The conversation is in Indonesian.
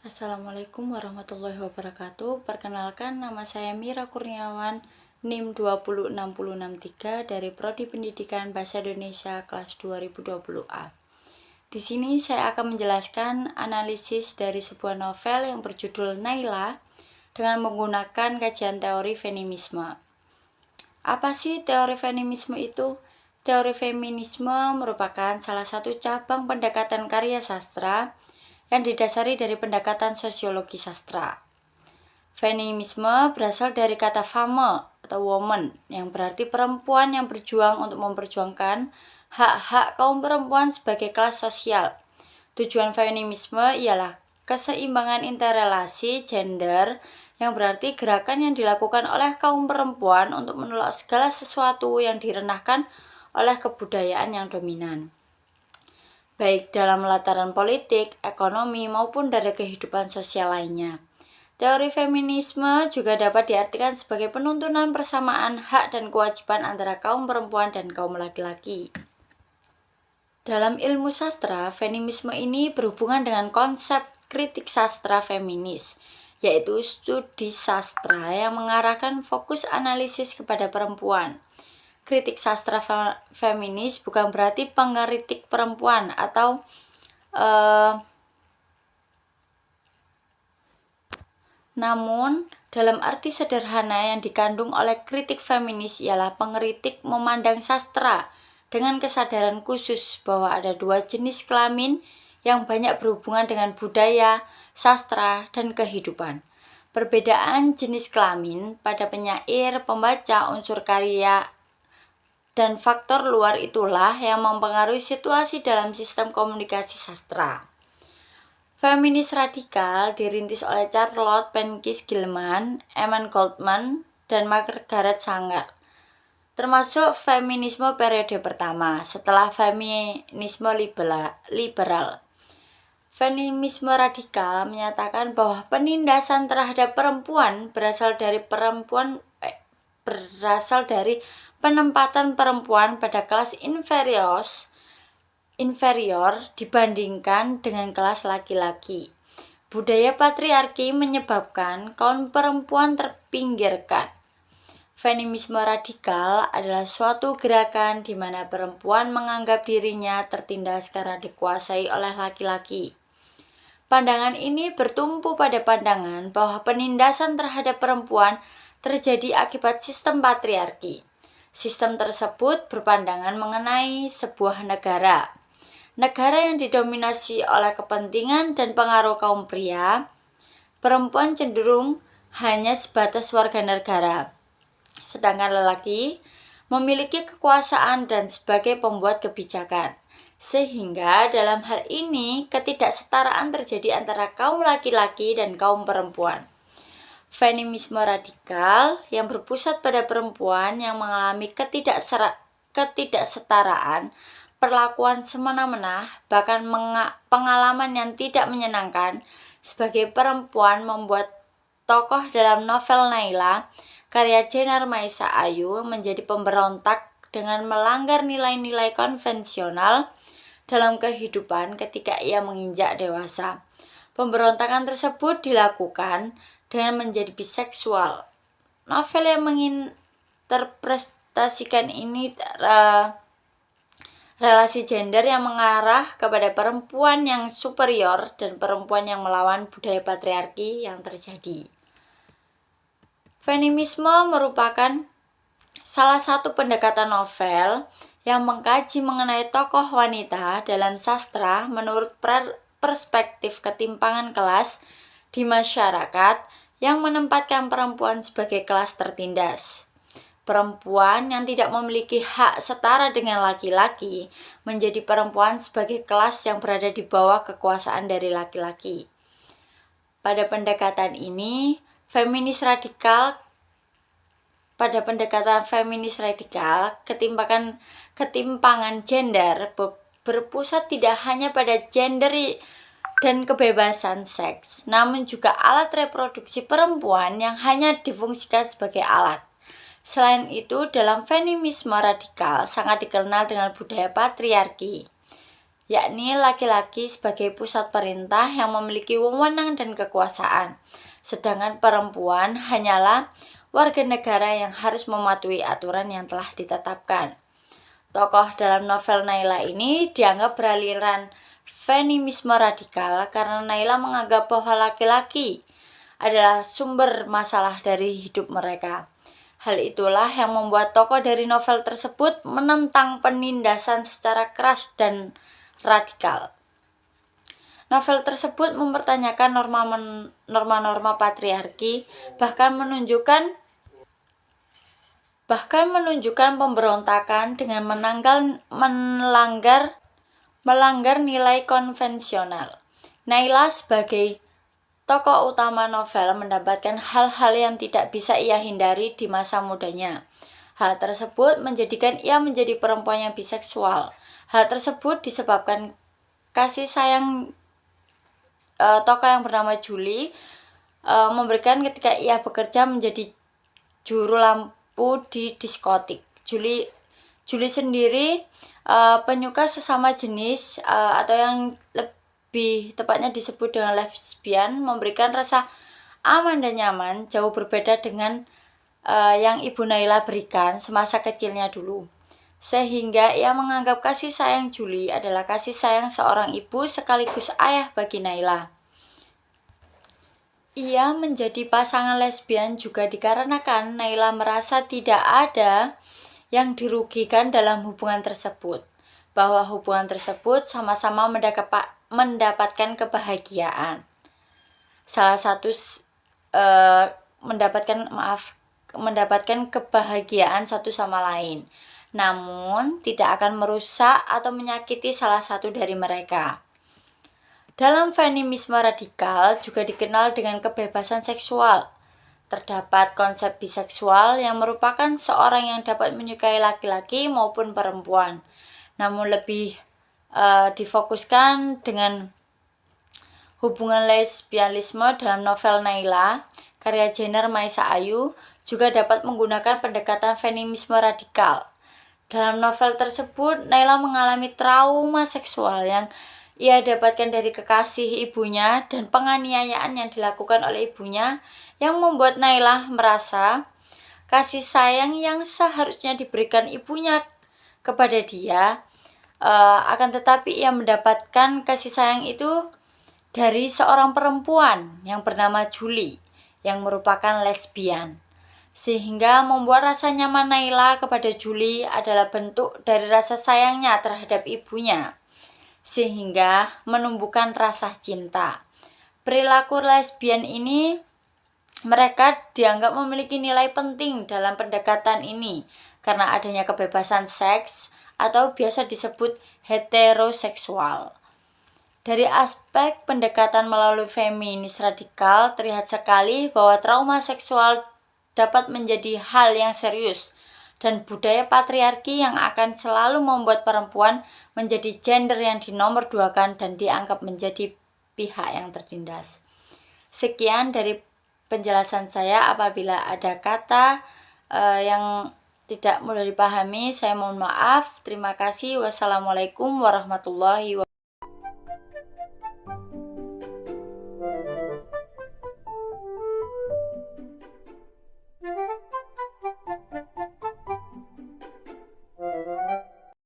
Assalamualaikum warahmatullahi wabarakatuh. Perkenalkan, nama saya Mira Kurniawan, NIM 20663 dari Prodi Pendidikan Bahasa Indonesia kelas 2020A. Di sini saya akan menjelaskan analisis dari sebuah novel yang berjudul Naila dengan menggunakan kajian teori feminisme. Apa sih teori feminisme itu? Teori feminisme merupakan salah satu cabang pendekatan karya sastra yang didasari dari pendekatan sosiologi sastra. Feminisme berasal dari kata femme atau woman yang berarti perempuan yang berjuang untuk memperjuangkan hak-hak kaum perempuan sebagai kelas sosial. Tujuan feminisme ialah keseimbangan interrelasi gender yang berarti gerakan yang dilakukan oleh kaum perempuan untuk menolak segala sesuatu yang direndahkan oleh kebudayaan yang dominan, baik dalam lataran politik, ekonomi, maupun dari kehidupan sosial lainnya. Teori feminisme juga dapat diartikan sebagai penuntunan persamaan hak dan kewajiban antara kaum perempuan dan kaum laki-laki. Dalam ilmu sastra, feminisme ini berhubungan dengan konsep kritik sastra feminis, yaitu studi sastra yang mengarahkan fokus analisis kepada perempuan. Kritik sastra feminis bukan berarti pengkritik perempuan atau namun dalam arti sederhana yang dikandung oleh kritik feminis ialah pengkritik memandang sastra dengan kesadaran khusus bahwa ada dua jenis kelamin yang banyak berhubungan dengan budaya, sastra, dan kehidupan. Perbedaan jenis kelamin pada penyair, pembaca, unsur karya, dan faktor luar itulah yang mempengaruhi situasi dalam sistem komunikasi sastra. Feminis radikal dirintis oleh Charlotte Penkis Gilman, Emma Goldman, dan Margaret Sanger, termasuk feminisme periode pertama setelah feminisme liberal. Feminisme radikal menyatakan bahwa penindasan terhadap perempuan berasal dari penempatan perempuan pada kelas inferior dibandingkan dengan kelas laki-laki. Budaya patriarki menyebabkan kaum perempuan terpinggirkan. Feminisme radikal adalah suatu gerakan di mana perempuan menganggap dirinya tertindas karena dikuasai oleh laki-laki. Pandangan ini bertumpu pada pandangan bahwa penindasan terhadap perempuan terjadi akibat sistem patriarki. Sistem tersebut berpandangan mengenai sebuah negara yang didominasi oleh kepentingan dan pengaruh kaum pria. Perempuan cenderung hanya sebatas warga negara, sedangkan lelaki memiliki kekuasaan dan sebagai pembuat kebijakan. Sehingga dalam hal ini ketidaksetaraan terjadi antara kaum laki-laki dan kaum perempuan. Feminisme radikal yang berpusat pada perempuan yang mengalami ketidaksetaraan, perlakuan semena-mena, bahkan pengalaman yang tidak menyenangkan sebagai perempuan membuat tokoh dalam novel Naila, karya Jenar Maisa Ayu, menjadi pemberontak dengan melanggar nilai-nilai konvensional dalam kehidupan ketika ia menginjak dewasa. Pemberontakan tersebut dilakukan dengan menjadi biseksual. Novel yang menginterpretasikan ini relasi gender yang mengarah kepada perempuan yang superior dan perempuan yang melawan budaya patriarki yang terjadi. Feminisme merupakan salah satu pendekatan novel yang mengkaji mengenai tokoh wanita dalam sastra menurut perspektif ketimpangan kelas di masyarakat yang menempatkan perempuan sebagai kelas tertindas. Perempuan yang tidak memiliki hak setara dengan laki-laki menjadi perempuan sebagai kelas yang berada di bawah kekuasaan dari laki-laki. Pada pendekatan feminis radikal, ketimpangan gender berpusat tidak hanya pada gender dan kebebasan seks, namun juga alat reproduksi perempuan yang hanya difungsikan sebagai alat. Selain itu, dalam feminisme radikal sangat dikenal dengan budaya patriarki. yakni laki-laki sebagai pusat perintah yang memiliki wewenang dan kekuasaan, sedangkan perempuan hanyalah warga negara yang harus mematuhi aturan yang telah ditetapkan. Tokoh dalam novel Naila ini dianggap beraliran feminisme radikal karena Naila menganggap bahwa laki-laki adalah sumber masalah dari hidup mereka. Hal itulah yang membuat tokoh dari novel tersebut menentang penindasan secara keras dan radikal. Novel tersebut mempertanyakan norma-norma patriarki, bahkan menunjukkan pemberontakan dengan melanggar nilai konvensional. Naila sebagai tokoh utama novel mendapatkan hal-hal yang tidak bisa ia hindari di masa mudanya. Hal tersebut menjadikan ia menjadi perempuan yang biseksual. Hal tersebut disebabkan kasih sayang tokoh yang bernama Julie memberikan ketika ia bekerja menjadi juru lampu di diskotik. Julie sendiri penyuka sesama jenis atau yang lebih tepatnya disebut dengan lesbian, memberikan rasa aman dan nyaman, jauh berbeda dengan yang Ibu Naila berikan semasa kecilnya dulu. Sehingga ia menganggap kasih sayang Julie adalah kasih sayang seorang ibu sekaligus ayah bagi Naila. Ia menjadi pasangan lesbian juga dikarenakan Naila merasa tidak ada yang dirugikan dalam hubungan tersebut, bahwa hubungan tersebut sama-sama mendapatkan kebahagiaan. Salah satu mendapatkan kebahagiaan satu sama lain, namun tidak akan merusak atau menyakiti salah satu dari mereka. Dalam feminisme radikal juga dikenal dengan kebebasan seksual. Terdapat konsep biseksual yang merupakan seorang yang dapat menyukai laki-laki maupun perempuan, namun lebih difokuskan dengan hubungan lesbianisme. Dalam novel Naila, karya Jenner Maisa Ayu, juga dapat menggunakan pendekatan feminisme radikal. Dalam novel tersebut, Naila mengalami trauma seksual yang ia dapatkan dari kekasih ibunya dan penganiayaan yang dilakukan oleh ibunya, yang membuat Naila merasa kasih sayang yang seharusnya diberikan ibunya kepada dia, akan tetapi ia mendapatkan kasih sayang itu dari seorang perempuan yang bernama Julie yang merupakan lesbian, sehingga membuat rasa nyaman Naila kepada Julie adalah bentuk dari rasa sayangnya terhadap ibunya, sehingga menumbuhkan rasa cinta. Perilaku lesbian ini mereka dianggap memiliki nilai penting dalam pendekatan ini karena adanya kebebasan seks atau biasa disebut heteroseksual. Dari aspek pendekatan melalui feminis radikal, terlihat sekali bahwa trauma seksual dapat menjadi hal yang serius dan budaya patriarki yang akan selalu membuat perempuan menjadi gender yang dinomorduakan dan dianggap menjadi pihak yang tertindas. Sekian dari penjelasan saya. Apabila ada kata yang tidak mudah dipahami, saya mohon maaf. Terima kasih. Wassalamualaikum warahmatullahi wabarakatuh.